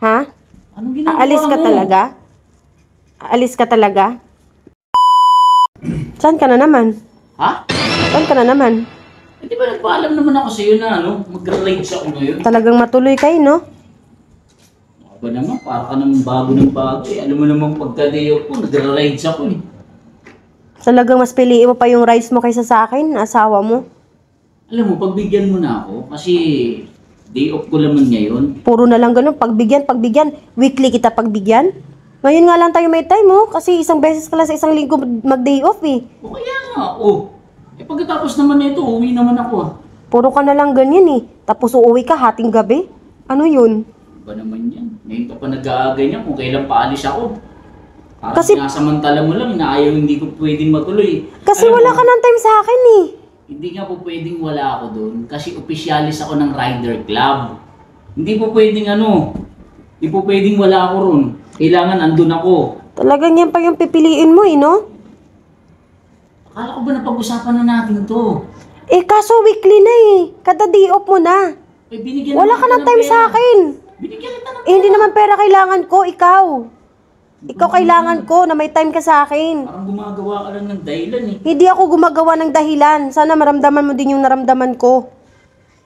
Ha? Anong ginagawa Aalis ka mo? talaga? Aalis ka talaga? Saan ka na naman? Ha? Saan ka na naman? Eh, di ba nagpaalam naman ako sa'yo na mag-ride ako ngayon? Talagang matuloy kayo, no? Ako ba naman, para ka naman bago ng bago eh. Alam mo naman pagka-day off ko, nag-ride ako eh. Talagang mas piliin mo pa yung rides mo kaysa sa akin, asawa mo. Alam mo, pagbigyan mo na ako kasi day off ko naman ngayon. Puro na lang ganun, pagbigyan. Weekly kita pagbigyan. Ngayon nga lang tayo may time, oh. Kasi isang beses ka lang sa isang linggo mag-day off, eh. O kaya nga, Eh pagkatapos naman nito, uwi naman ako ah. Puro ka na lang ganyan, eh. Tapos uuwi ka hating gabi. Ano yun? Ba naman yan? Ngayon ka pa nag-aagay niya kung kailan paalis ako. Parang Kasi- sinasamantala mo lang na ayaw hindi ko pwedeng matuloy. Kasi Alam wala mo, ka ng time sa akin, eh. Hindi nga po pwedeng wala ako doon kasi opisyalis ako ng Rider Club. Hindi po pwedeng hindi po pwedeng wala ako ron. Kailangan andun ako. Talagang yan pa yung pipiliin mo, eh, no? Akala ko ba napag-usapan na natin to? Eh, kaso weekly na, eh. Kada day off mo na. Eh, binigyan Wala naman ka kita ng time pera. sa akin. Binigyan kita ng Eh, hindi naman pera kailangan ko, ikaw. Ikaw kailangan ko na may time ka sa akin. Parang gumagawa ka lang ng dahilan eh. Hindi ako gumagawa ng dahilan. Sana maramdaman mo din yung naramdaman ko.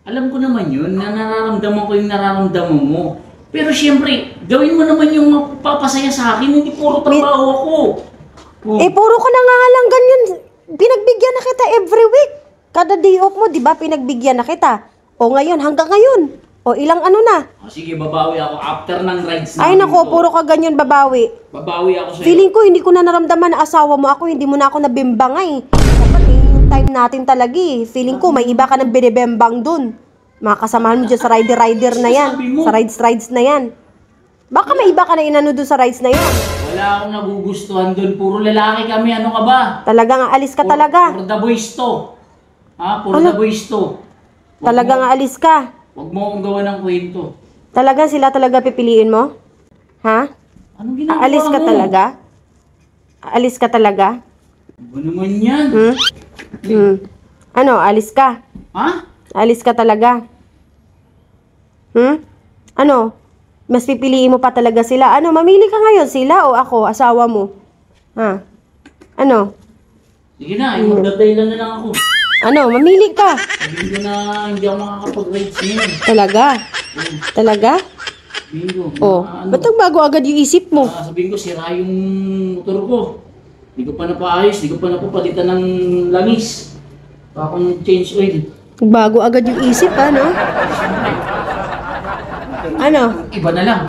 Alam ko naman yun, na nararamdaman ko yung nararamdaman mo. Pero siyempre, gawin mo naman yung magpapasaya sa akin, hindi puro trabaho ako. Eh, puro ka na nga lang ganyan. Pinagbigyan na kita every week. Kada day off mo, di ba, pinagbigyan na kita. O ngayon, hanggang ngayon. O ilang ano na. Sige, babawi ako after ng rides Ay namin nako, to. puro ka ganyan babawi. Babawi ako sa'yo. Feeling ko, hindi ko na naramdaman na asawa mo ako, hindi mo na ako nabimbang eh. Dapat eh, yung time natin talaga eh. Feeling ko, may iba ka nang binibembang dun. Mga kasamahan mo dyan sa rider na yan. Sabi mo. Sa rides na yan. Baka may iba ka na inano dun sa rides na yan. Wala akong nagugustuhan doon. Puro lalaki kami. Ano ka ba? Talagang aalis ka talaga. Puro the boys to. Ha? Puro Ano? the boys to. Talagang aalis ka. Huwag mo akong gawa ng kwento. Talagang sila talaga pipiliin mo? Ha? Anong ginagawa Aalis ka mo? talaga? Aalis ka talaga? Ano naman yan? Ano, alis ka? Ha? Alis ka talaga? Ano? Mas pipiliin mo pa talaga sila? Ano, mamili ka ngayon, sila o ako, asawa mo? Ha? Ano? Sige na, magdadahilan na lang ako. Ano, mamili ka? Sabihin ko na hindi ako makakapag-rides ngayon. Talaga? Talaga? Sabihin ko. Oh, ba't nagbago agad yung isip mo? Sabihin ko, sira yung motor ko. Hindi ko pa napaayos, hindi ko pa napapalitan ng langis. Pa akong change oil. Nagbago agad yung isip, ano? Ano? Iba na lang.